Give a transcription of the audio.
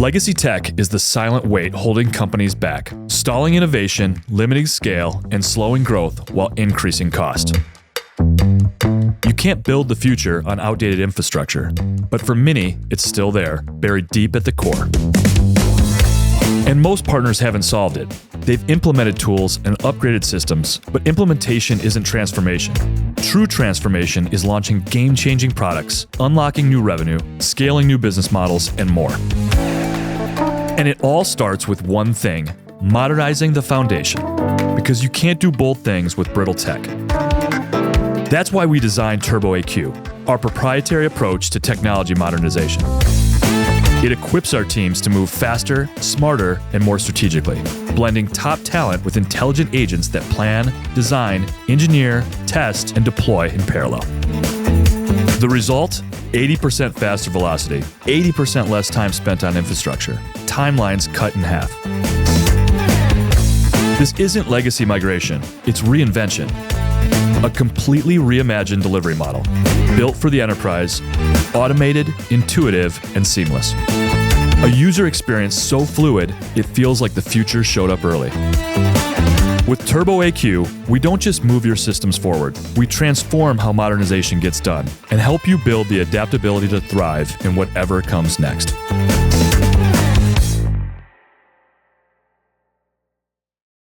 Legacy tech is the silent weight holding companies back, stalling innovation, limiting scale, and slowing growth while increasing cost. You can't build the future on outdated infrastructure, but for many, it's still there, buried deep at the core. And most partners haven't solved it. They've implemented tools and upgraded systems, but implementation isn't transformation. True transformation is launching game-changing products, unlocking new revenue, scaling new business models, and more. And it all starts with one thing: modernizing the foundation. Because you can't do both things with brittle tech. That's why we designed TurboAQ, our proprietary approach to technology modernization. It equips our teams to move faster, smarter, and more strategically, blending top talent with intelligent agents that plan, design, engineer, test, and deploy in parallel. The result? 80% faster velocity, 80% less time spent on infrastructure, timelines cut in half. This isn't legacy migration, it's reinvention. A completely reimagined delivery model, built for the enterprise, automated, intuitive, and seamless. A user experience so fluid, it feels like the future showed up early. With TurboAQ, we don't just move your systems forward, we transform how modernization gets done and help you build the adaptability to thrive in whatever comes next.